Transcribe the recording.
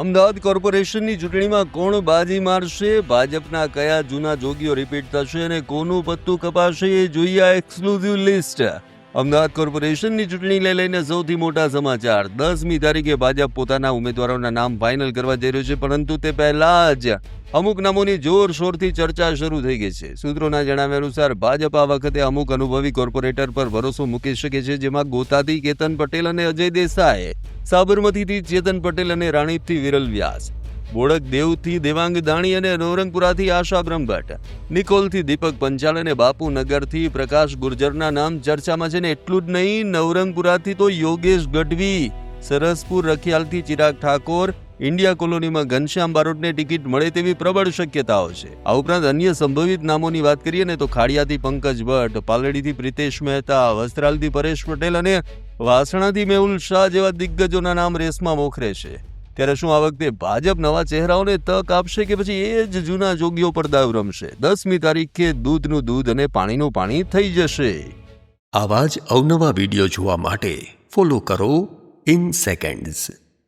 અમદાવાદ કોર્પોરેશનની ચૂંટણીમાં કોણ બાજી મારશે, ભાજપના કયા જૂના જોગીઓ રિપીટ થશે અને કોનું પત્તું કપાશે એ જોઈએ આ એક્સક્લુઝિવ લિસ્ટ. અમદાવાદ કોર્પોરેશનની ચૂંટણીને લઈને સૌથી મોટા સમાચાર. 10મી તારીખે ભાજપ પોતાના ઉમેદવારોના નામ ફાઇનલ કરવા જઈ રહ્યું છે, પરંતુ તે પહેલા જ અમુક નામોની જોરશોરથી ચર્ચા શરૂ થઈ ગઈ છે. સૂત્રોના જણાવ્યા અનુસાર ભાજપ આ વખતે અમુક અનુભવી કોર્પોરેટર પર ભરોસો મૂકી શકે છે, જેમાં ગોતાથી કેતન પટેલ અને અજય દેસાઈ, સાબરમતીથી ચેતન પટેલ અને રાણીપથી વિરલ વ્યાસ, બોડક દેવથી દેવાંગ દાણી અને નવરંગપુરાથી આશા બ્રહ્મભટ્ટ, નિકોલથી દીપક પંચાલ અને બાપુનગરથી પ્રકાશ ગુર્જરના નામ ચર્ચામાં છે. ને એટલું જ નહીં, નવરંગપુરાથી તો યોગેશ ગઢવી, સરસપુર રખિયાલથી ચિરાગ ઠાકોર, ઇન્ડિયા કોલોનીમાં ઘનશ્યામ બારોટને ટિકિટ મળે તેવી પ્રબળ શક્યતાઓ છે. આ ઉપરાંત અન્ય સંભવિત નામોની વાત કરીએ ને તો ખાડિયાથી પંકજ ભટ્ટ, પાલડીથી પ્રિતેશ મહેતા, વસ્ત્રાલથી પરેશ પટેલ અને વાસણાથી મેહુલ શાહ જેવા દિગ્ગજોના નામ રેસમાં મોખરે છે. ત્યારે શું આ વખતે ભાજપ નવા ચહેરાઓને તક આપશે કે પછી એ જ જૂના જોગીઓ પર દાવ રમશે? 10મી તારીખે દૂધનું દૂધ અને પાણીનું પાણી થઈ જશે. આવા જ અવનવા વિડીયો જોવા માટે ફોલો કરો ઇન સેકન્ડ્સ.